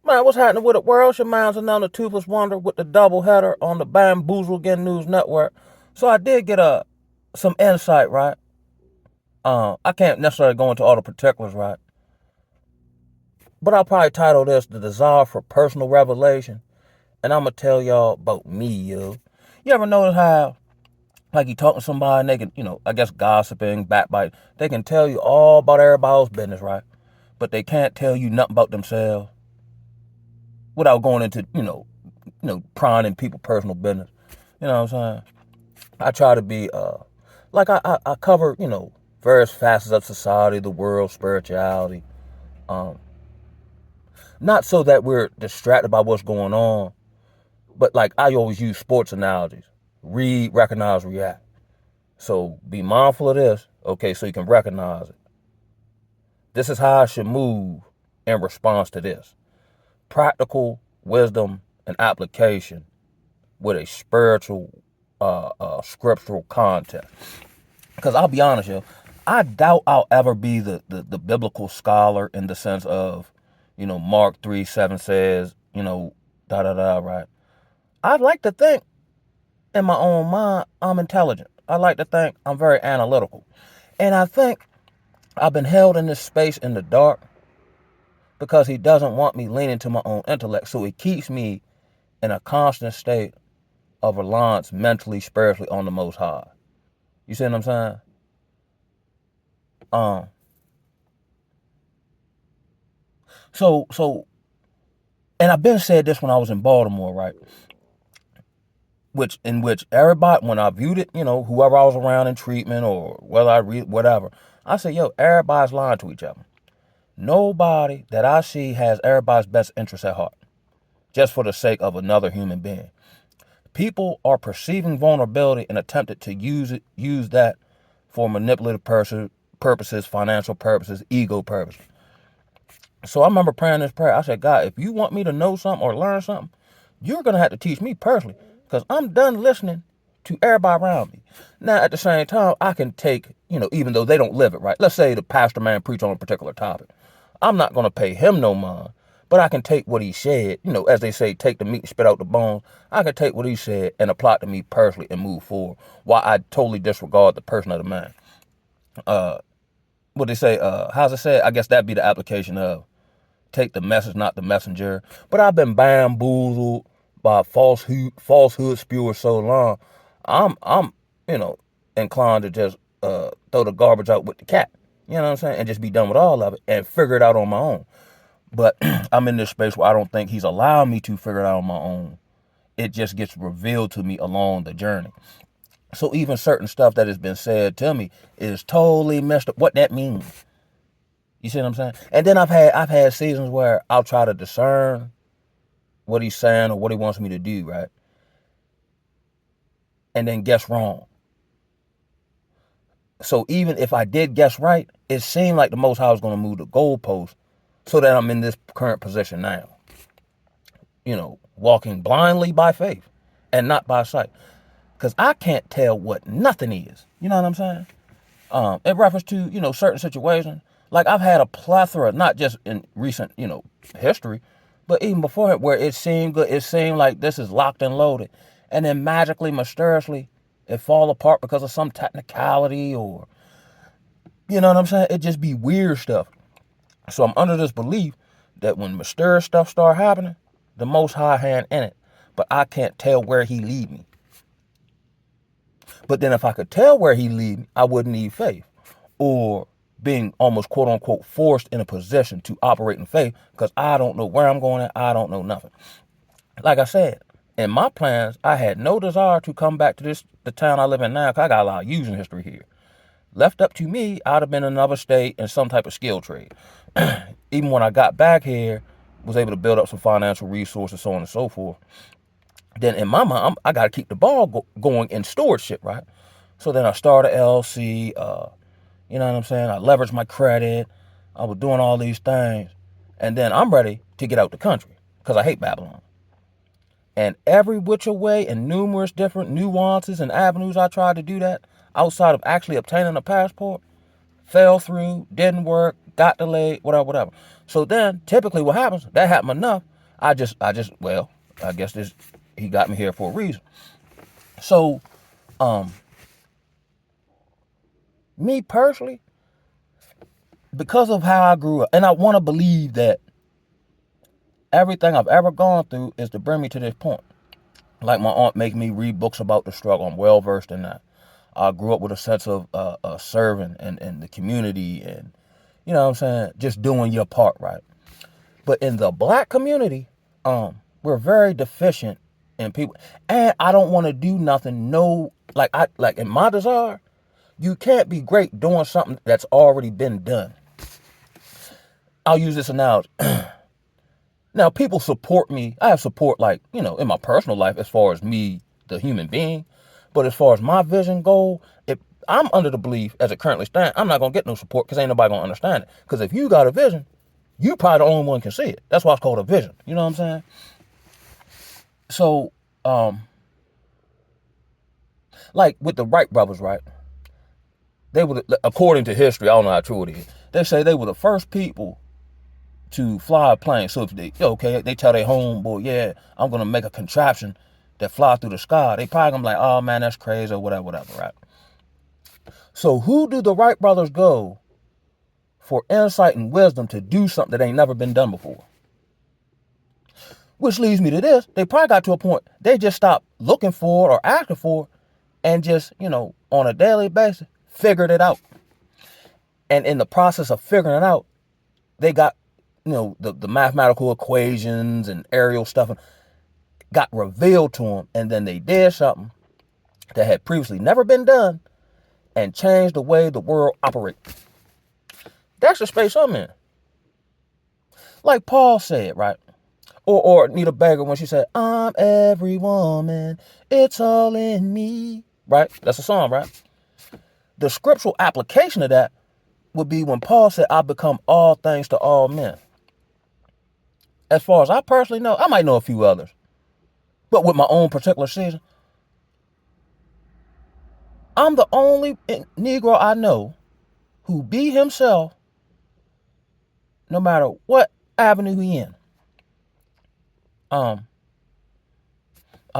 Man, what's happening with the world? Your mind's now the Toothless Wonder with the double header on the Bamboozle Again News Network. So I did get some insight, right? I can't necessarily go into all the particulars, right? But I'll probably title this "The Desire for Personal Revelation," and I'm gonna tell y'all about me, yo. You ever notice how, like, you talking to somebody and they can, I guess gossiping, backbite, they can tell you all about everybody else's business, right? But they can't tell you nothing about themselves without going into, prying in people's personal business. You know what I'm saying? I try to be like I cover, various facets of society, the world, spirituality. Um, Not so that we're distracted by what's going on, but like I always use sports analogies. Read, recognize, react. So be mindful of this, okay, so you can recognize it. This is how I should move in response to this. Practical wisdom and application with a spiritual, scriptural context. Because I'll be honest, yo, I doubt I'll ever be the biblical scholar in the sense of, Mark 3:7 says, da da da, right? I'd like to think in my own mind I'm intelligent. I like to think I'm very analytical. And I think I've been held in this space in the dark because he doesn't want me leaning to my own intellect. So he keeps me in a constant state of reliance mentally, spiritually on the Most High. You see what I'm saying? Um, so, and I've been said this when I was in Baltimore, right? In which everybody, when I viewed it, whoever I was around in treatment or whether I read whatever, I said, yo, everybody's lying to each other. Nobody that I see has everybody's best interest at heart, just for the sake of another human being. People are perceiving vulnerability and attempted to use that for manipulative purposes, financial purposes, ego purposes. So I remember praying this prayer. I said, God, if you want me to know something or learn something, you're going to have to teach me personally because I'm done listening to everybody around me. Now, at the same time, I can take, even though they don't live it, right? Let's say the pastor man preach on a particular topic. I'm not going to pay him no mind, but I can take what he said, as they say, take the meat and spit out the bones. I can take what he said and apply it to me personally and move forward while I totally disregard the person of the man. What they say, how's it say? I guess that'd be the application of take the message, not the messenger. But I've been bamboozled by falsehood spewers so long. I'm inclined to just throw the garbage out with the cat. You know what I'm saying? And just be done with all of it and figure it out on my own. But I'm in this space where I don't think he's allowed me to figure it out on my own. It just gets revealed to me along the journey. So even certain stuff that has been said to me is totally messed up. What that means. You see what I'm saying? And then I've had seasons where I'll try to discern what he's saying or what he wants me to do, right? And then guess wrong. So even if I did guess right, it seemed like the Most High was going to move the goalpost so that I'm in this current position now. Walking blindly by faith and not by sight. Because I can't tell what nothing is. You know what I'm saying? In reference to, certain situations. Like I've had a plethora, not just in recent, history, but even before it, where it seemed good, it seemed like this is locked and loaded. And then magically, mysteriously, it fall apart because of some technicality or, you know what I'm saying? It just be weird stuff. So I'm under this belief that when mysterious stuff start happening, the Most High hand in it. But I can't tell where he lead me. But then if I could tell where he lead me, I wouldn't need faith. Or being almost quote unquote forced in a position to operate in faith because I don't know where I'm going and I don't know nothing. Like I said, in my plans, I had no desire to come back to the town I live in now because I got a lot of using history here. Left up to me, I'd have been in another state in some type of skill trade. Even when I got back here, was able to build up some financial resources, so on and so forth. Then in my mind, I got to keep the ball going in stewardship, right? So then I started LLC, you know what I'm saying? I leveraged my credit. I was doing all these things. And then I'm ready to get out the country because I hate Babylon. And every which way and numerous different nuances and avenues I tried to do that outside of actually obtaining a passport fell through, didn't work, got delayed, whatever, whatever. So then typically what happens, that happened enough. Well, I guess he got me here for a reason. So, me personally, because of how I grew up, and I want to believe that everything I've ever gone through is to bring me to this point. Like my aunt making me read books about the struggle. I'm well versed in that. I grew up with a sense of serving and the community, and you know what I'm saying, just doing your part, right? But in the black community, we're very deficient in people, and I don't want to do nothing. No, like in my desire, you can't be great doing something that's already been done. I'll use this analogy. Now, people support me. I have support, like, in my personal life as far as me, the human being. But as far as my vision goal, if I'm under the belief, as it currently stands, I'm not going to get no support because ain't nobody going to understand it. Because if you got a vision, you probably the only one can see it. That's why it's called a vision. You know what I'm saying? So, like with the Wright brothers, right? They were, according to history, I don't know how true it is, they say they were the first people to fly a plane. So if they tell their homeboy, yeah, I'm gonna make a contraption that fly through the sky, they probably gonna be like, oh man, that's crazy or whatever, right? So who do the Wright brothers go for insight and wisdom to do something that ain't never been done before? Which leads me to this. They probably got to a point they just stopped looking for it or asking for it and just, on a daily basis, figured it out. And in the process of figuring it out, they got the mathematical equations and aerial stuff got revealed to them, and then they did something that had previously never been done and changed the way the world operates. That's the space I'm in. Like Paul said, right? Or Anita Baker when she said, I'm every woman, it's all in me. Right? That's a song, right? The scriptural application of that would be when Paul said, I become all things to all men. As far as I personally know, I might know a few others. But with my own particular season, I'm the only Negro I know who be himself no matter what avenue he in. I've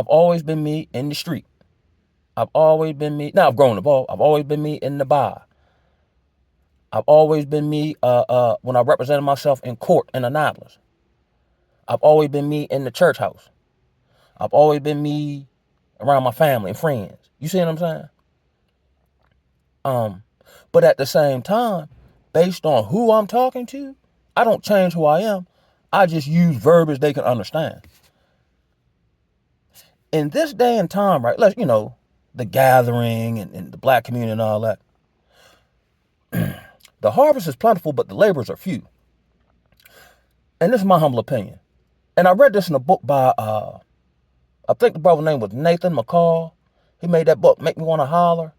always been me in the street. I've always been me. Now I've grown evolved. I've always been me in the bar. I've always been me when I represented myself in court in Annapolis. I've always been me in the church house. I've always been me around my family and friends. You see what I'm saying? But at the same time, based on who I'm talking to, I don't change who I am. I just use verbiage they can understand. In this day and time, right, the gathering and the black community and all that, the harvest is plentiful, but the laborers are few. And this is my humble opinion. And I read this in a book by, I think the brother's name was Nathan McCall. He made that book, Make Me Want to Holler.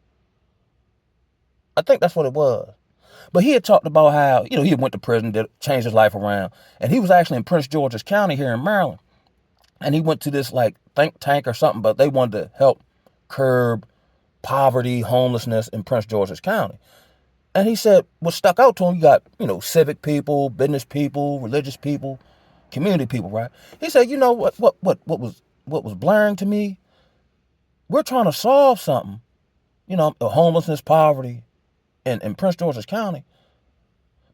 I think that's what it was. But he had talked about how, he went to prison, changed his life around. And he was actually in Prince George's County here in Maryland. And he went to this think tank or something, but they wanted to help curb poverty, homelessness in Prince George's County. And he said what stuck out to him, you got, civic people, business people, religious people, community people, right? He said, what was blaring to me? We're trying to solve something, homelessness, poverty in Prince George's County.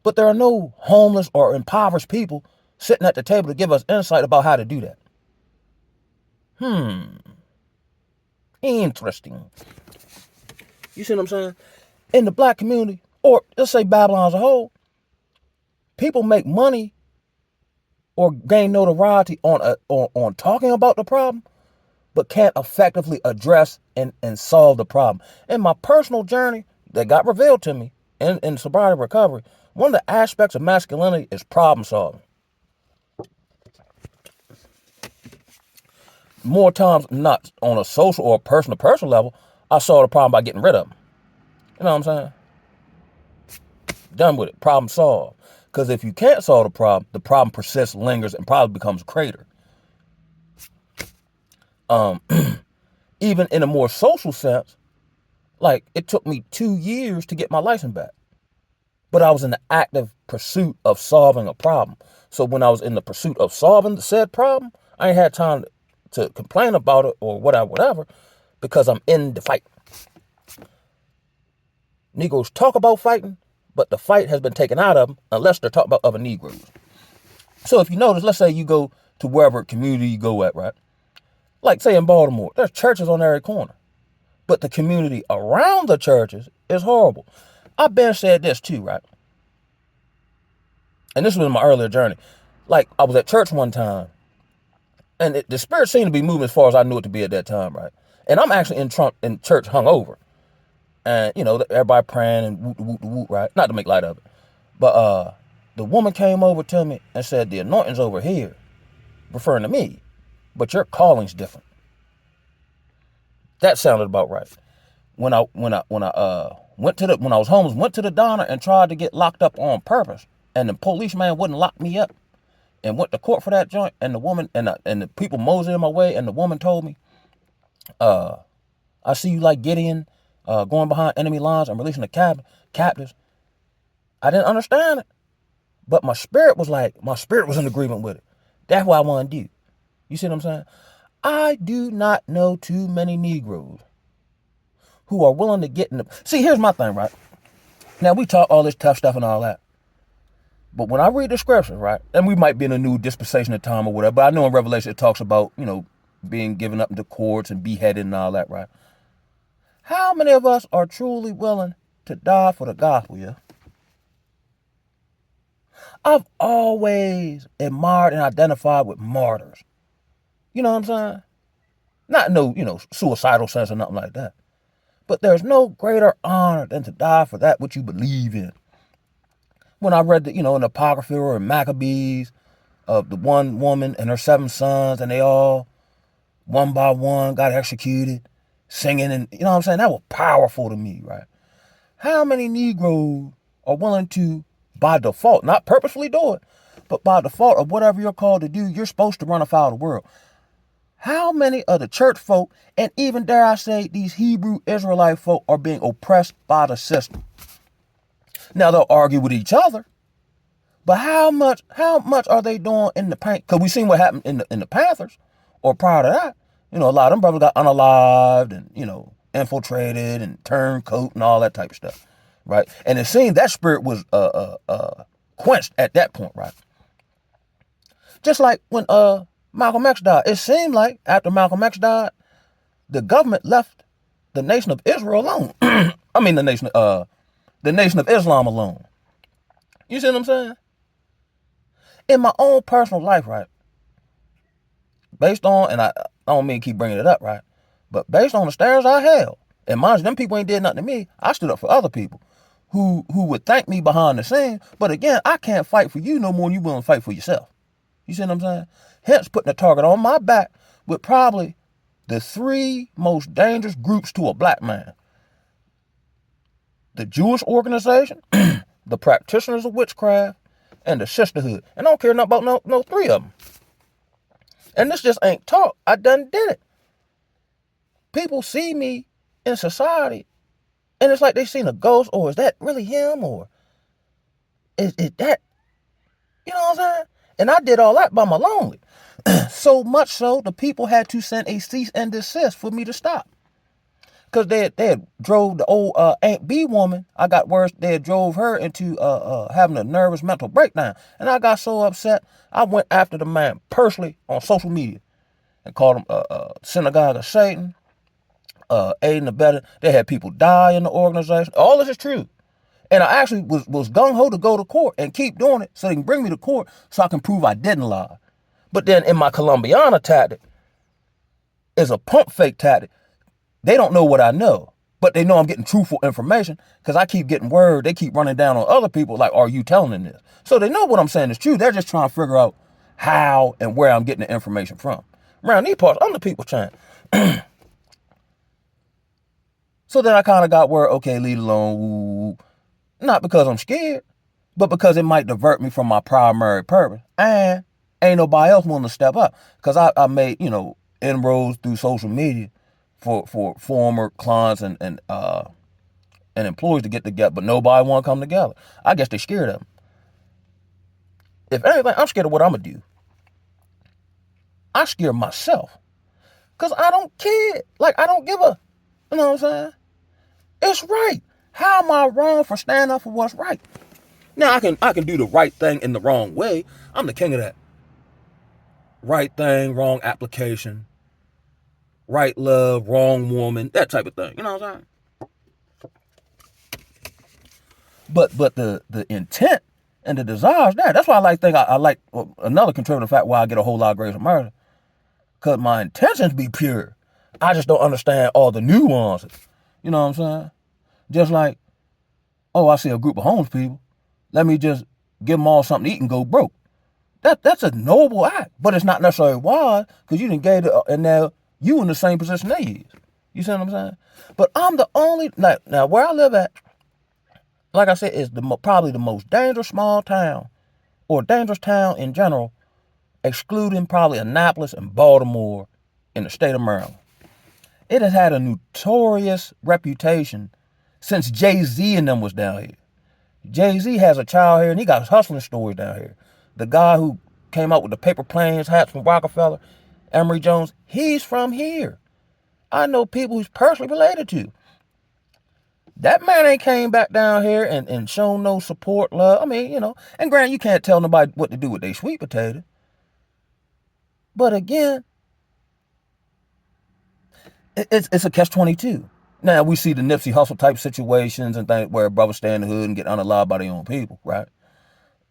But there are no homeless or impoverished people sitting at the table to give us insight about how to do that. Interesting. You see what I'm saying? In the black community, or let's say Babylon as a whole, people make money or gain notoriety on talking about the problem, but can't effectively address and solve the problem. In my personal journey that got revealed to me in sobriety recovery, one of the aspects of masculinity is problem solving. More times than not, on a social or person-to-person level, I solve the problem by getting rid of them. You know what I'm saying? Done with it. Problem solved. Because if you can't solve the problem persists, lingers, and probably becomes a crater. Even in a more social sense, like it took me 2 years to get my license back. but I was in the active pursuit of solving a problem. So when I was in the pursuit of solving the said problem, I ain't had time to complain about it or whatever, because I'm in the fight. Negroes talk about fighting, but the fight has been taken out of them unless they're talking about other Negroes. So if you notice, let's say you go to wherever community you go at, right? Like say in Baltimore, there's churches on every corner, but the community around the churches is horrible. I've been said this too, right? And this was in my earlier journey. Like I was at church one time, and the spirit seemed to be moving as far as I knew it to be at that time, right? And I'm actually in church hungover. And, you know, everybody praying and whoop, whoop, whoop, right? Not to make light of it. But the woman came over to me and said, the anointing's over here, referring to me, but your calling's different. That sounded about right. When I was homeless, went to the diner and tried to get locked up on purpose, and the policeman wouldn't lock me up, and went to court for that joint, and the woman and the people moseyed in my way, and the woman told me, I see you like Gideon, going behind enemy lines and releasing the captives. I didn't understand it, but my spirit was in agreement with it. That's what I want to do. You see what I'm saying? I do not know too many Negroes who are willing to get in the... See, here's my thing, right? Now, we talk all this tough stuff and all that, but when I read the scriptures, right, and we might be in a new dispensation of time or whatever, but I know in Revelation it talks about, you know, being given up into courts and beheaded and all that, right? How many of us are truly willing to die for the gospel, yeah? I've always admired and identified with martyrs. You know what I'm saying? Not no, suicidal sense or nothing like that. But there's no greater honor than to die for that which you believe in. When I read in the Apocrypha or in Maccabees of the one woman and her 7 sons, and they all, one by one, got executed, singing, and you know what I'm saying? That was powerful to me, right? How many Negroes are willing to, by default, not purposefully do it, but by default of whatever you're called to do, you're supposed to run afoul of the world? How many of the church folk, and even dare I say, these Hebrew Israelite folk, are being oppressed by the system? Now they'll argue with each other, but how much are they doing in the paint? Because we've seen what happened in the Panthers, or prior to that. A lot of them brothers got unalived and, infiltrated and turncoat and all that type of stuff, right? And it seemed that spirit was quenched at that point, right? Just like when Malcolm X died, it seemed like after Malcolm X died, the government left the Nation of Israel alone. I mean the Nation of Islam alone. You see what I'm saying? In my own personal life, right? Based on, and I don't mean to keep bringing it up, right? But based on the standards I held, and mind you, them people ain't did nothing to me. I stood up for other people who would thank me behind the scene. But again, I can't fight for you no more than you willing to fight for yourself. You see what I'm saying? Hence putting a target on my back with probably the 3 most dangerous groups to a black man. The Jewish organization, the practitioners of witchcraft, and the sisterhood. And I don't care nothing about no 3 of them. And this just ain't talk. I done did it. People see me in society, and it's like they seen a ghost, or is that really him, or is that, you know what I'm saying? And I did all that by my lonely. So much so, the people had to send a cease and desist for me to stop. Because they had drove the old Aunt B woman, I got worse, they had drove her into having a nervous mental breakdown. And I got so upset, I went after the man personally on social media and called him Synagogue of Satan, aiding and abetting. They had people die in the organization. All this is true. And I actually was gung-ho to go to court and keep doing it so they can bring me to court so I can prove I didn't lie. But then in my Colombiana tactic, is a pump fake tactic. They don't know what I know, but they know I'm getting truthful information because I keep getting word. They keep running down on other people like, are you telling them this? So they know what I'm saying is true. They're just trying to figure out how and where I'm getting the information from. Around these parts, I'm the people's champ. So then I kind of got word, okay, leave it alone. Not because I'm scared, but because it might divert me from my primary purpose. And ain't nobody else willing to step up. Because I made, inroads through social media for former clients and and employees to get together, but nobody want to come together. I guess they scared of them. If anything, I'm scared of what I'm going to do. I scare myself. Because I don't care. Like, I don't give a, you know what I'm saying? It's right. How am I wrong for standing up for what's right? Now, I can do the right thing in the wrong way. I'm the king of that. Right thing, wrong application. Right love, wrong woman. That type of thing. You know what I'm saying? But the intent and the desire is there. That's why I like another contributing fact why I get a whole lot of grace of murder. Because my intentions be pure. I just don't understand all the nuances. You know what I'm saying? Just like, oh, I see a group of homeless people. Let me just give them all something to eat and go broke. That's a noble act. But it's not necessarily wise because you didn't get it and now you in the same position they is. You see what I'm saying? But I'm the only, now where I live at, like I said, is probably the most dangerous small town or dangerous town in general, excluding probably Annapolis and Baltimore in the state of Maryland. It has had a notorious reputation since Jay-Z and them was down here. Jay-Z has a child here and he got hustling stories down here. The guy who came out with the paper planes hats from Rockefeller, Emory Jones, he's from here. I know people he's personally related to. That man ain't came back down here and shown no support, love. I mean, you know, and granted, you can't tell nobody what to do with their sweet potato. But again, it's a catch-22. Now, we see the Nipsey Hussle type situations and things where brothers stay in the hood and get unalive by their own people, right?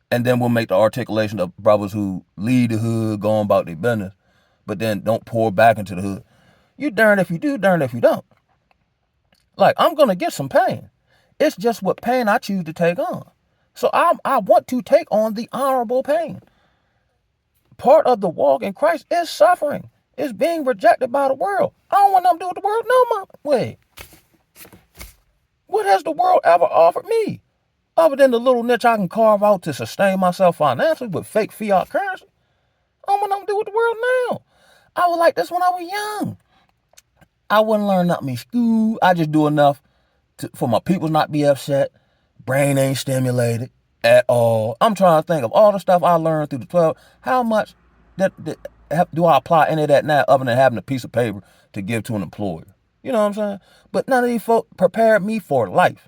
And then we'll make the articulation of brothers who leave the hood, go on about their business, but then don't pour back into the hood. You darned if you do, darned if you don't. Like, I'm going to get some pain. It's just what pain I choose to take on. So I want to take on the honorable pain. Part of the walk in Christ is suffering. It's being rejected by the world. I don't want nothing to do with the world no way. What has the world ever offered me? Other than the little niche I can carve out to sustain myself financially with fake fiat currency. I don't want nothing to do with the world now. I was like this when I was young. I wouldn't learn nothing in school. I just do enough for my people not be upset. Brain ain't stimulated at all. I'm trying to think of all the stuff I learned through the 12. How much do I apply any of that now other than having a piece of paper to give to an employer? You know what I'm saying? But none of these folk prepared me for life.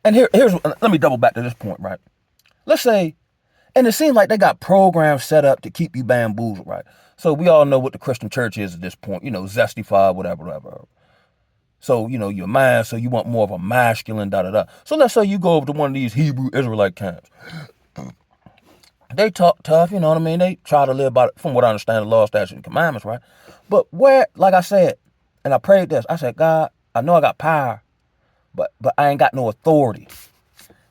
And let me double back to this point, right? Let's say, and it seems like they got programs set up to keep you bamboozled, right? So we all know what the Christian church is at this point, you know, zestified, whatever. So, you know, you're man, so you want more of a masculine, da-da-da. So let's say you go over to one of these Hebrew Israelite camps. They talk tough, you know what I mean? They try to live by, from what I understand, the law, statutes, and commandments, right? But where, like I said, and I prayed this, I said, God, I know I got power, but I ain't got no authority.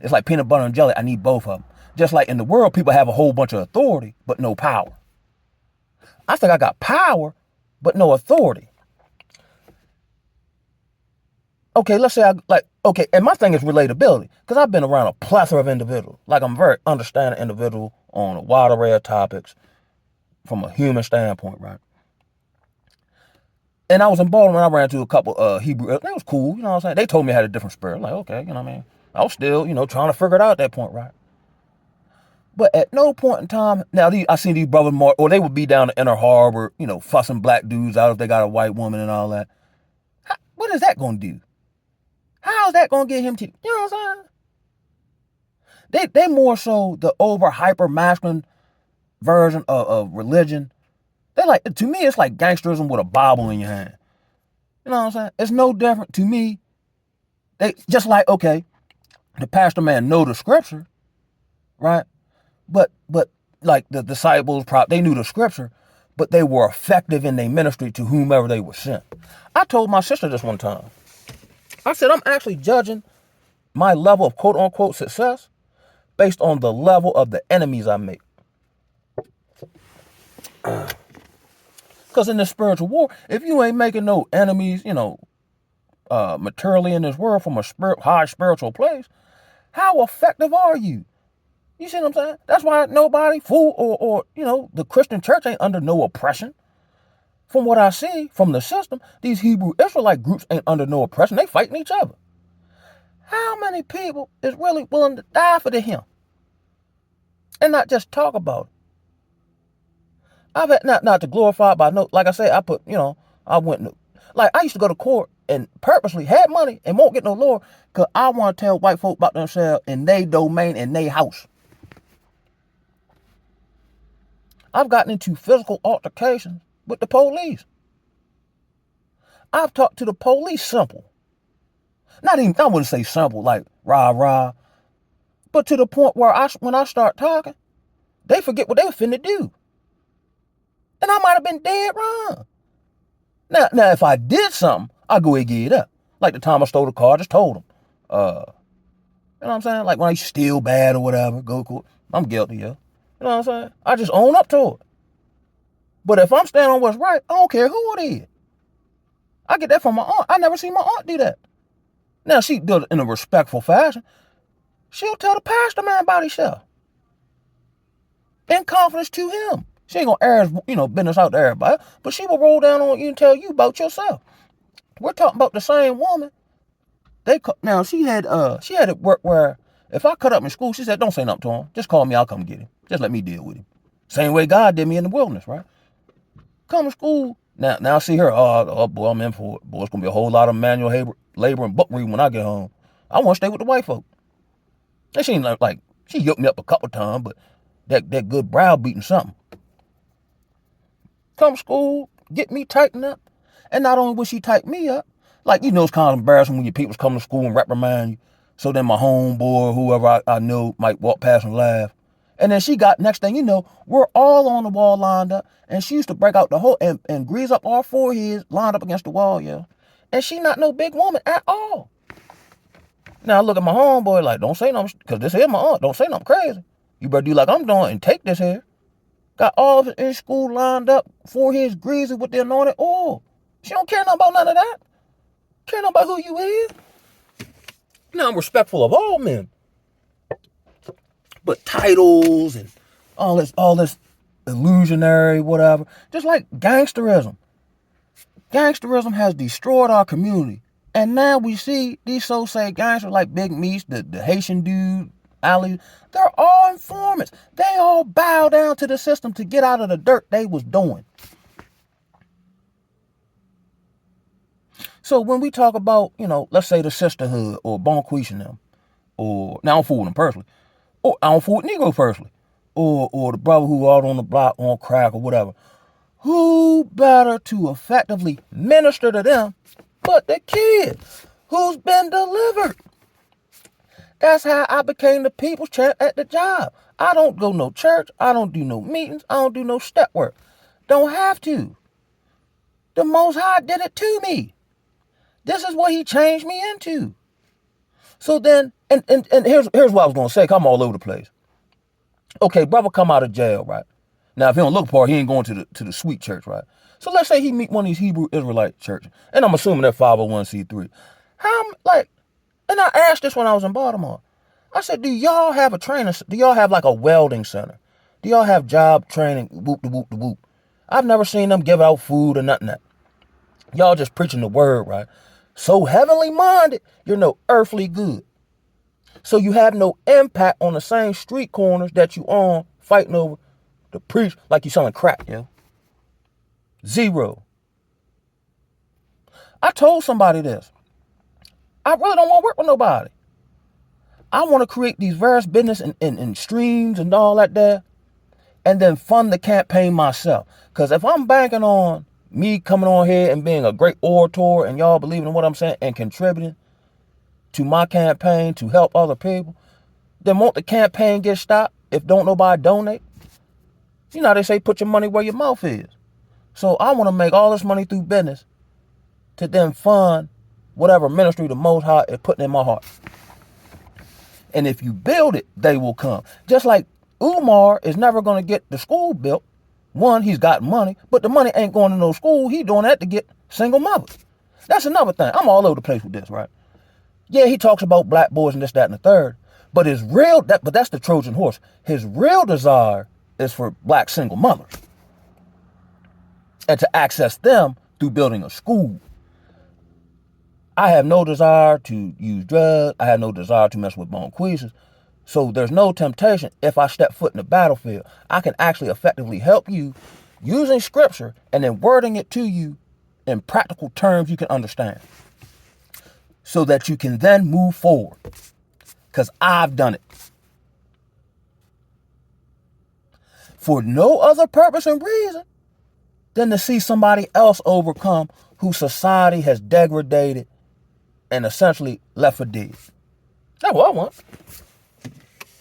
It's like peanut butter and jelly. I need both of them. Just like in the world, people have a whole bunch of authority, but no power. I think I got power, but no authority. Okay, let's say and my thing is relatability, because I've been around a plethora of individuals. Like, I'm a very understanding individual on a wide array of topics from a human standpoint, right? And I was in Baltimore and I ran into a couple Hebrew, it was cool, you know what I'm saying? They told me I had a different spirit. Like, okay, you know what I mean? I was still, you know, trying to figure it out at that point, right? But at no point in time, now I seen these brothers more, or they would be down the Inner Harbor, you know, fussing black dudes out if they got a white woman and all that. What is that going to do? How's that going to get him to, you know what I'm saying? They more so the over hyper masculine version of religion. They like, to me, it's like gangsterism with a Bible in your hand. You know what I'm saying? It's no different to me. They just like, okay, the pastor man know the scripture, right? But like the disciples, they knew the scripture, but they were effective in their ministry to whomever they were sent. I told my sister this one time. I said, I'm actually judging my level of quote unquote success based on the level of the enemies I make. Because in this spiritual war, if you ain't making no enemies, you know, materially in this world from a high spiritual place, how effective are you? You see what I'm saying? That's why nobody, fool, or you know, the Christian church ain't under no oppression. From what I see from the system, these Hebrew Israelite groups ain't under no oppression. They fighting each other. How many people is really willing to die for him and not just talk about it? I've had, not to glorify, but I know, like I said, I went, like, I used to go to court and purposely had money and won't get no lawyer because I want to tell white folk about themselves in their domain, in their house. I've gotten into physical altercations with the police. I've talked to the police simple. Not even, I wouldn't say simple, like rah, rah, but to the point where when I start talking, they forget what they were finna do. And I might have been dead wrong. Now, if I did something, I'll go ahead and get it up. Like the time I stole the car, I just told them. You know what I'm saying? Like when I steal bad or whatever, go cool. I'm guilty, yeah. You know what I'm saying? I just own up to it. But if I'm standing on what's right, I don't care who it is. I get that from my aunt. I never seen my aunt do that. Now, she does it in a respectful fashion. She'll tell the pastor man about himself. In confidence to him. She ain't gonna air his, business out to everybody, but she will roll down on you and tell you about yourself. We're talking about the same woman. Now she had it work where if I cut up in school, she said, don't say nothing to him. Just call me, I'll come get him. Just let me deal with him. Same way God did me in the wilderness, right? Come to school. Now I see her, oh boy, I'm in for it. Boy, it's gonna be a whole lot of manual labor and book reading when I get home. I want to stay with the white folk. And she ain't like she yoked me up a couple times, but that good browbeating something. Come to school, get me tightened up. And not only would she tighten me up, like, it's kind of embarrassing when your peoples come to school and reprimand you. So then my homeboy or whoever I know might walk past and laugh. And then she got, next thing you know, we're all on the wall lined up. And she used to break out the whole, and grease up our foreheads lined up against the wall, yeah. And she not no big woman at all. Now I look at my homeboy like, don't say nothing, because this is my aunt. Don't say nothing crazy. You better do like I'm doing and take this here. Got all of it in school lined up, foreheads greasy with the anointed oil. She don't care nothing about none of that. Care nothing about who you is. Now I'm respectful of all men. But titles and all this illusionary, whatever. Just like gangsterism. Gangsterism has destroyed our community. And now we see these so-say gangsters like Big Meech, the Haitian dude, Ali, they're all informants. They all bow down to the system to get out of the dirt they was doing. So when we talk about, let's say the sisterhood or Bonquisha and them, or, now I don't fool with them personally, or I don't fool with Negro personally, or the brother who out on the block on crack or whatever, who better to effectively minister to them but the kid who's been delivered? That's how I became the people's champ at the job. I don't go no church. I don't do no meetings. I don't do no step work. Don't have to. The Most High did it to me. This is what he changed me into. So then, and here's what I was going to say, 'cause I'm all over the place. Okay, brother come out of jail, right? Now, if he don't look for it, he ain't going to the sweet church, right? So let's say he meet one of these Hebrew Israelite churches, and I'm assuming they're 501c3. And I asked this when I was in Baltimore. I said, do y'all have a training? Do y'all have like a welding center? Do y'all have job training? Whoop, de whoop, de whoop. I've never seen them give out food or nothing. Y'all just preaching the word, right? So heavenly minded, you're no earthly good. So you have no impact on the same street corners that you on fighting over to preach like you selling crack, yeah? Zero. I told somebody this. I really don't want to work with nobody. I want to create these various business and streams and all that there, and then fund the campaign myself. Because if I'm banking on me coming on here and being a great orator and y'all believing in what I'm saying and contributing to my campaign to help other people, then won't the campaign get stopped if don't nobody donate? You know how they say put your money where your mouth is. So I want to make all this money through business to then fund whatever ministry the Most High is putting in my heart. And if you build it, they will come. Just like Umar is never going to get the school built. One, he's got money, but the money ain't going to no school. He doing that to get single mothers. That's another thing. I'm all over the place with this, right? Yeah, he talks about black boys and this, that, and the third. But but that's the Trojan horse. His real desire is for black single mothers. And to access them through building a school. I have no desire to use drugs. I have no desire to mess with bonquisas. So there's no temptation. If I step foot in the battlefield, I can actually effectively help you using scripture and then wording it to you in practical terms you can understand, so that you can then move forward. Because I've done it. For no other purpose and reason than to see somebody else overcome who society has degraded and essentially left for dead. That's what I want.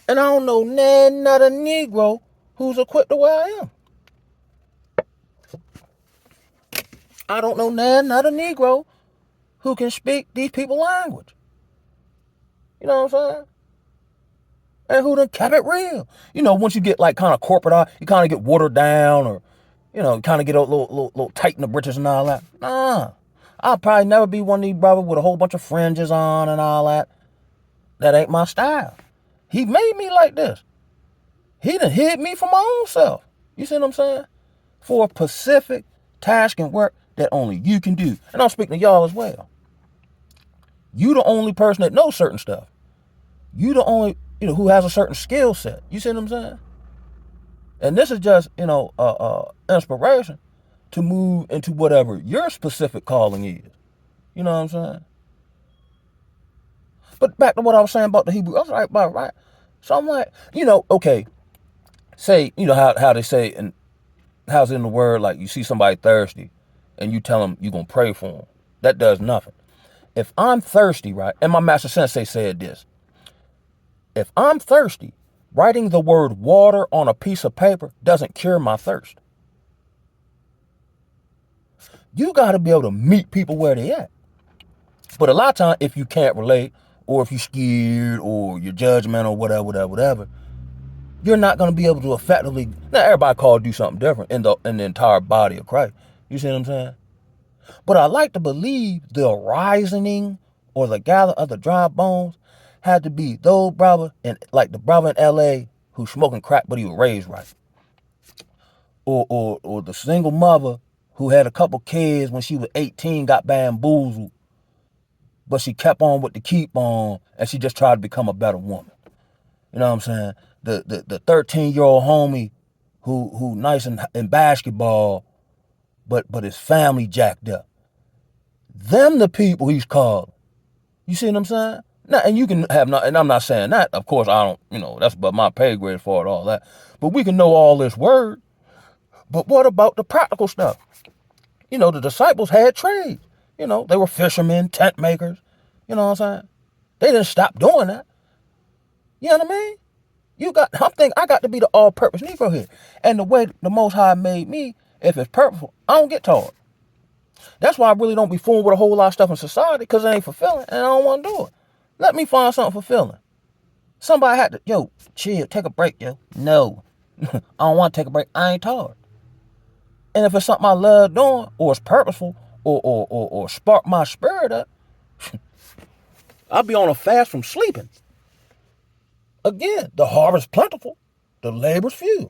And I don't know not a Negro who's equipped the way I am. I don't know not a Negro who can speak these people's language. You know what I'm saying? And who done kept it real. You know, once you get like kind of corporate, you kind of get watered down, or, you know, kind of get a little tight in the britches and all that. Nah. I'll probably never be one of these brothers with a whole bunch of fringes on and all that. That ain't my style. He made me like this. He done hid me from my own self. You see what I'm saying? For a specific task and work that only you can do. And I'm speaking to y'all as well. You the only person that knows certain stuff. You the only, who has a certain skill set. You see what I'm saying? And this is just, inspiration to move into whatever your specific calling is. You know what I'm saying? But back to what I was saying about the Hebrew. I was right. So I'm like, okay, say, how they say, and how's it in the word, like you see somebody thirsty and you tell them you're going to pray for them. That does nothing. If I'm thirsty, right, and my master sensei said this, if I'm thirsty, writing the word water on a piece of paper doesn't cure my thirst. You got to be able to meet people where they at. But a lot of times, if you can't relate, or if you're scared, or you're judgmental, whatever, you're not going to be able to effectively. Now, everybody called to do something different in the entire body of Christ. You see what I'm saying? But I like to believe the arising or the gather of the dry bones had to be those brother, and like the brother in L.A. who's smoking crack, but he was raised right, or the single mother who had a couple kids when she was 18, got bamboozled, but she kept on with the keep on, and she just tried to become a better woman. You know what I'm saying? The 13-year-old homie who nice in basketball, but his family jacked up. Them the people he's calling. You see what I'm saying? Now, and you can have not, and I'm not saying that. Of course, I don't. That's but my pay grade for it, all that. But we can know all this word. But what about the practical stuff? The disciples had trades. They were fishermen, tent makers. You know what I'm saying? They didn't stop doing that. You know what I mean? I got to be the all-purpose Negro here. And the way the Most High made me, if it's purposeful, I don't get taught. That's why I really don't be fooling with a whole lot of stuff in society, because it ain't fulfilling, and I don't want to do it. Let me find something fulfilling. Somebody had to, chill, take a break, No. I don't want to take a break. I ain't tired. And if it's something I love doing, or it's purposeful, or spark my spirit up, I'll be on a fast from sleeping. Again, the harvest plentiful, the labor's few.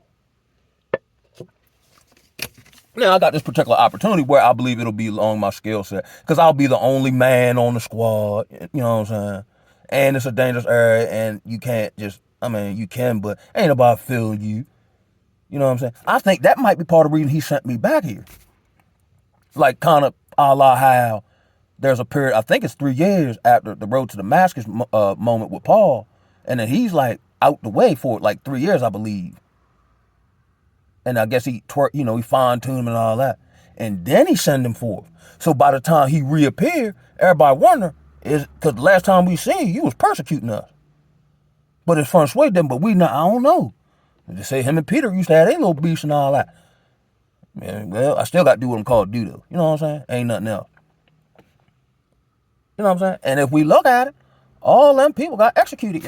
Now, I got this particular opportunity where I believe it'll be along my skill set, because I'll be the only man on the squad, you know what I'm saying? And it's a dangerous area, and you can't just, you can, but ain't nobody feeling you. You know what I'm saying? I think that might be part of the reason he sent me back here. Like kind of a la how there's a period, I think it's 3 years after the road to Damascus moment with Paul, and then he's like out the way for like 3 years, I believe. And I guess he fine-tuned him and all that. And then he sent him forth. So by the time he reappeared, everybody wonder, because the last time we seen you was persecuting us. But it's fun sway them, but I don't know. They say him and Peter used to have their little beefs and all that. Man, well, I still got to do what I'm called to do, though. You know what I'm saying? Ain't nothing else. You know what I'm saying? And if we look at it, all them people got executed,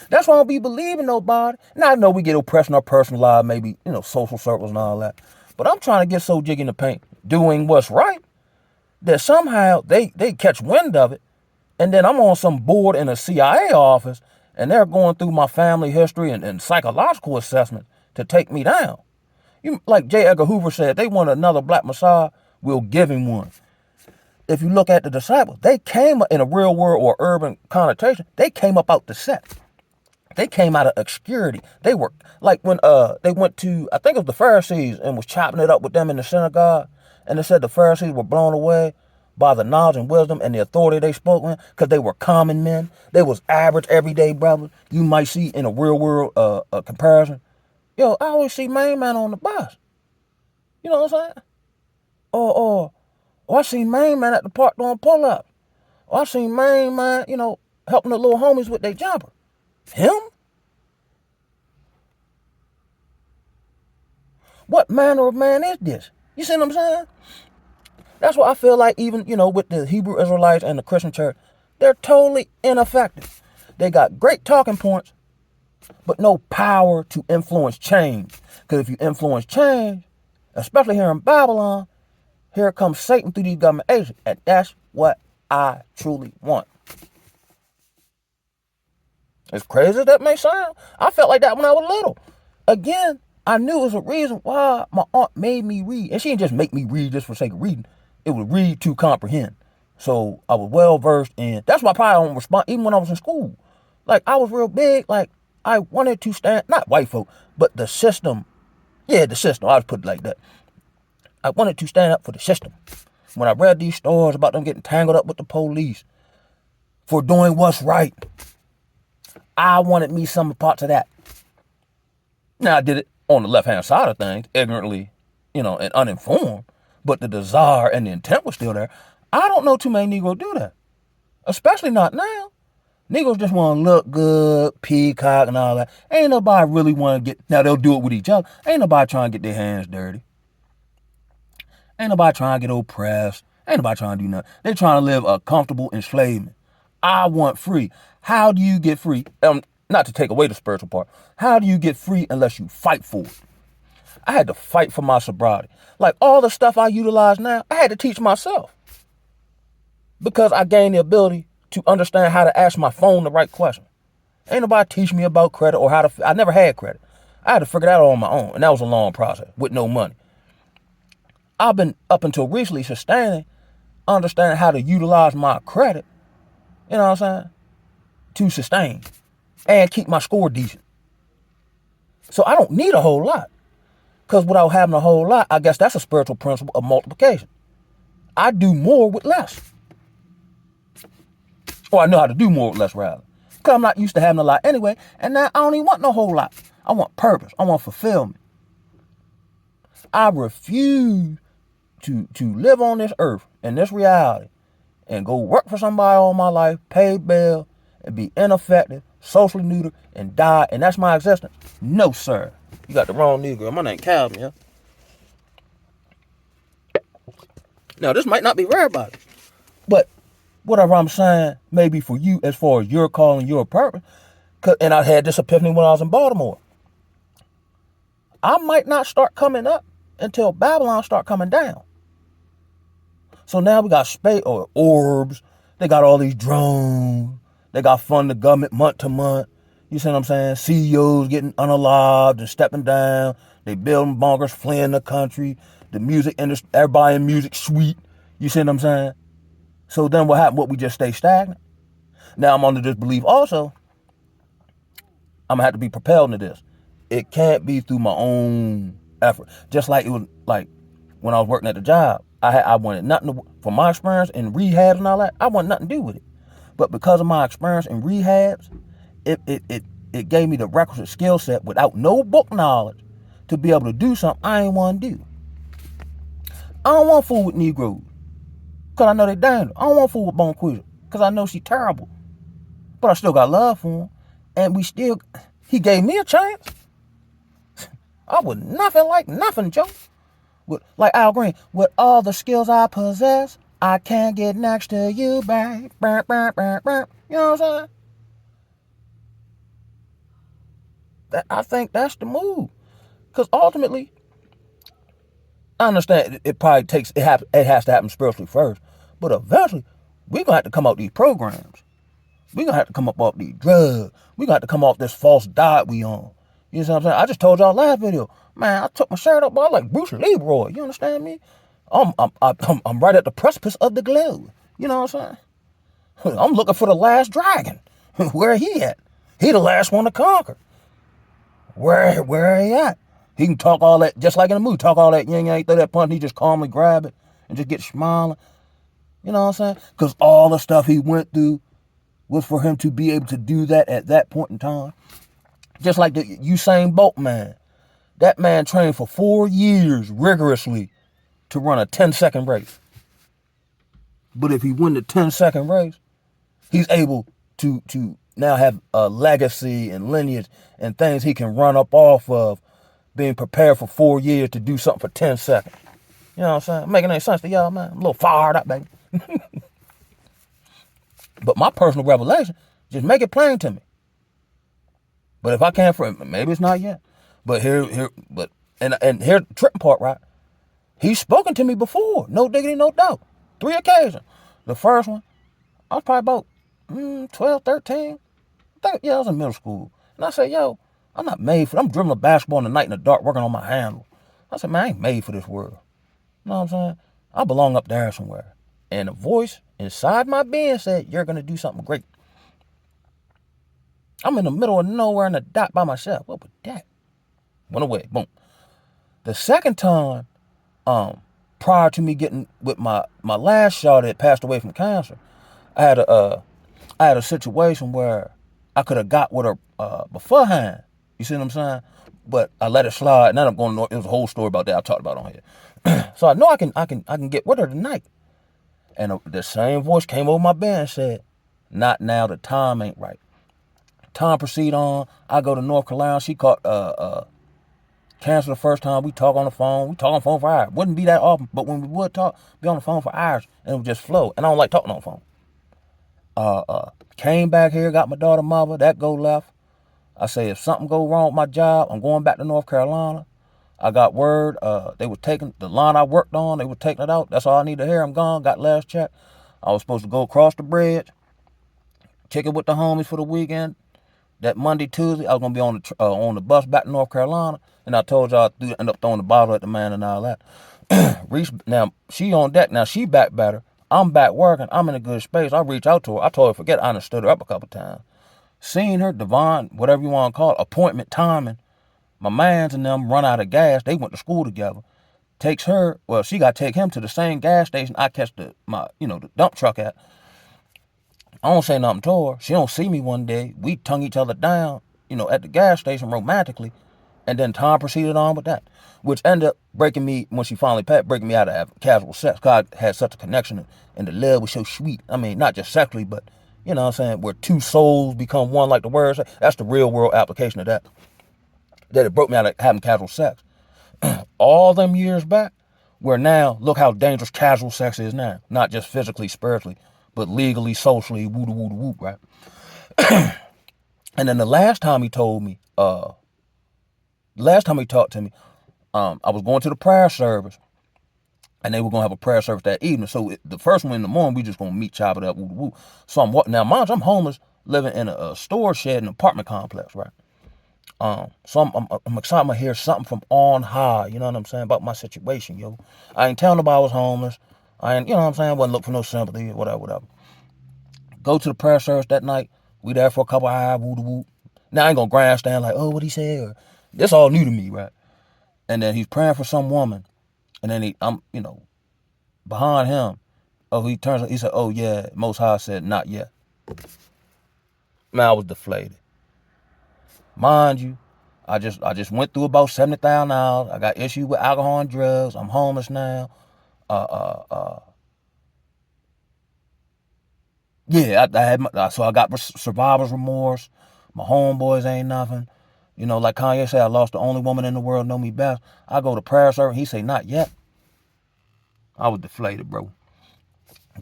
That's why I don't be believing nobody. And I know we get oppressed in our personal life, maybe, social circles and all that. But I'm trying to get so jiggy in the paint, doing what's right, that somehow they catch wind of it. And then I'm on some board in a CIA office, and they're going through my family history and psychological assessment to take me down. Like J. Edgar Hoover said, they want another black Messiah, we'll give him one. if you look at the disciples, they came in a real world or urban connotation. They came up out the set. They came out of obscurity. They were like when they went to, I think it was the Pharisees, and was chopping it up with them in the synagogue. And they said the Pharisees were blown away by the knowledge and wisdom and the authority they spoke in, because they were common men. They was average, everyday brothers. You might see in a real world comparison. Yo, I always see Main Man on the bus. You know what I'm saying? Or I seen Main Man at the park doing pull-ups. Or I seen Main Man, helping the little homies with their jumper. Him? What manner of man is this? You see what I'm saying? That's what I feel like, even, with the Hebrew Israelites and the Christian church, they're totally ineffective. They got great talking points, but no power to influence change. Because if you influence change, especially here in Babylon, here comes Satan through these government agents. And that's what I truly want. As crazy as that may sound, I felt like that when I was little. Again, I knew it was a reason why my aunt made me read. And she didn't just make me read just for the sake of reading. It was read to comprehend. So I was well versed in. That's why I probably don't respond, even when I was in school. Like, I was real big. Like, I wanted to stand, not white folk, but the system. Yeah, the system. I'll just put it like that. I wanted to stand up for the system. When I read these stories about them getting tangled up with the police for doing what's right, I wanted me some parts of that. Now, I did it on the left-hand side of things, ignorantly, and uninformed, but the desire and the intent was still there. I don't know too many Negroes do that, especially not now. Negroes just want to look good, peacock and all that. Ain't nobody really want to get, now they'll do it with each other. Ain't nobody trying to get their hands dirty. Ain't nobody trying to get oppressed. Ain't nobody trying to do nothing. They trying to live a comfortable enslavement. I want free. How do you get free? Not to take away the spiritual part. How do you get free unless you fight for it? I had to fight for my sobriety. Like all the stuff I utilize now, I had to teach myself. Because I gained the ability to understand how to ask my phone the right question. Ain't nobody teach me about credit or I never had credit. I had to figure that out on my own. And that was a long process with no money. I've been up until recently understanding how to utilize my credit, you know what I'm saying, to sustain and keep my score decent. So I don't need a whole lot. Because without having a whole lot, I guess that's a spiritual principle of multiplication. I do more with less. Or I know how to do more with less, rather. Because I'm not used to having a lot anyway, and now I don't even want no whole lot. I want purpose. I want fulfillment. I refuse to live on this earth in this reality and go work for somebody all my life, pay bail, and be ineffective, socially neutered, and die, and that's my existence. No, sir. You got the wrong Negro. My name Calvin, yeah? Now, this might not be for everybody, but whatever I'm saying, maybe for you as far as your calling, your purpose, and I had this epiphany when I was in Baltimore. I might not start coming up until Babylon start coming down. So now we got space or orbs. They got all these drones. They got funding the government month to month. You see what I'm saying? CEOs getting unalived and stepping down. They building bunkers, fleeing the country. The music industry, everybody in music sweet. You see what I'm saying? So then what happened? What, we just stay stagnant? Now I'm under this belief also, I'm going to have to be propelled into this. It can't be through my own effort. Just like it was like when I was working at the job. I wanted nothing from my experience in rehabs and all that. I wanted nothing to do with it. But because of my experience in rehabs, it gave me the requisite skill set without no book knowledge to be able to do something I ain't want to do. I don't want to fool with Negroes because I know they dangerous. I don't want to fool with Bonquisha because I know she's terrible. But I still got love for him. And he gave me a chance. I was nothing like nothing, Joe. Like Al Green, with all the skills I possess, I can't get next to you, babe. You know what I'm saying? I think that's the move. Because ultimately, I understand it probably it has to happen spiritually first. But eventually, we're going to have to come out these programs. We're going to have to come up off these drugs. We're going to have to come off this false diet we on. You know what I'm saying? I just told y'all last video, man, I took my shirt up, boy, like Bruce Leroy. You understand me? I'm right at the precipice of the globe. You know what I'm saying? I'm looking for the last dragon. Where he at? He the last one to conquer. Where he at? He can talk all that, just like in the movie, talk all that yang yang, throw that punch, he just calmly grab it and just get smiling. You know what I'm saying? Because all the stuff he went through was for him to be able to do that at that point in time. Just like the Usain Bolt man. That man trained for 4 years rigorously to run a 10-second race. But if he win the 10-second race, he's able to now have a legacy and lineage and things he can run up off of, being prepared for 4 years to do something for 10 seconds. You know what I'm saying? Making any sense to y'all, man? I'm a little fired up, baby. But my personal revelation, just make it plain to me. But if I can't, maybe it's not yet. But here's the tripping part, right? He's spoken to me before, no diggity, no doubt. 3 occasions. The first one, I was probably about 12, 13. I was in middle school. And I said, yo, I'm not made for it. I'm dribbling a basketball in the night in the dark, working on my handle. I said, man, I ain't made for this world. You know what I'm saying? I belong up there somewhere. And a voice inside my being said, you're going to do something great. I'm in the middle of nowhere in the dot by myself. What was that? Went away. Boom. The second time, prior to me getting with my last shot that passed away from cancer, I had a situation where I could have got with her beforehand. You see what I'm saying? But I let it slide. And then I'm going. It was a whole story about that I talked about on here. So I know I can get with her tonight. And the same voice came over my bed and said, "Not now. The time ain't right." Time proceed on. I go to North Carolina. She caught cancer the first time. We talk on the phone. We talk on the phone for hours. Wouldn't be that often, but when we would talk, be on the phone for hours, and it would just flow. And I don't like talking on the phone. Came back here, got my daughter mother. That go left. I say, if something go wrong with my job, I'm going back to North Carolina. I got word. They were taking the line I worked on. They were taking it out. That's all I need to hear. I'm gone. Got last check. I was supposed to go across the bridge, kick it with the homies for the weekend. That Monday, Tuesday, I was gonna be on the bus back to North Carolina, and I told y'all I end up throwing the bottle at the man and all that. Now she on deck. Now she back better. I'm back working. I'm in a good space. I reach out to her. I told her forget. I done stood her up a couple times. Seen her, divine, whatever you want to call it, appointment timing. My mans and them run out of gas. They went to school together. Takes her. Well, she got to take him to the same gas station I catch the dump truck at. I don't say nothing to her. She don't see me one day. We tongue each other down, at the gas station romantically. And then time proceeded on with that, which ended up breaking me, when she finally passed, breaking me out of having casual sex. God had such a connection, and the love was so sweet. I mean, not just sexually, but, you know what I'm saying, where two souls become one, like the word say. That's the real world application of that. That it broke me out of having casual sex. All them years back, where now, look how dangerous casual sex is now. Not just physically, spiritually, but legally, socially, woo-woo-woo, right? And then the last time he told me, last time he talked to me, I was going to the prayer service, and they were going to have a prayer service that evening. So the first one in the morning, we just going to meet, chop it up, woo-woo. So I'm homeless, living in a storage shed in an apartment complex, right? So I'm excited to hear something from on high, you know what I'm saying, about my situation, yo. I ain't telling nobody I was homeless. I ain't, you know what I'm saying, I wasn't looking for no sympathy, whatever. Go to the prayer service that night. We there for a couple hours, woo-woo. Now I ain't gonna grandstand like, oh, what he said, or this all new to me, right? And then he's praying for some woman, and then I'm, behind him. Oh, he said, oh yeah, Most High said, not yet. Man, I was deflated. Mind you, I just went through about $70,000. I got issues with alcohol and drugs. I'm homeless now. Yeah, so I got survivor's remorse. My homeboys ain't nothing. Like Kanye said, I lost the only woman in the world know me best. I go to prayer service, he say, not yet. I was deflated, bro.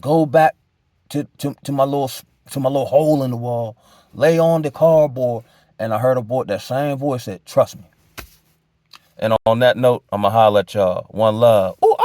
Go back to my little hole in the wall, lay on the cardboard, and I heard that same voice said, trust me. And on that note, I'ma holler at y'all. One love. Ooh,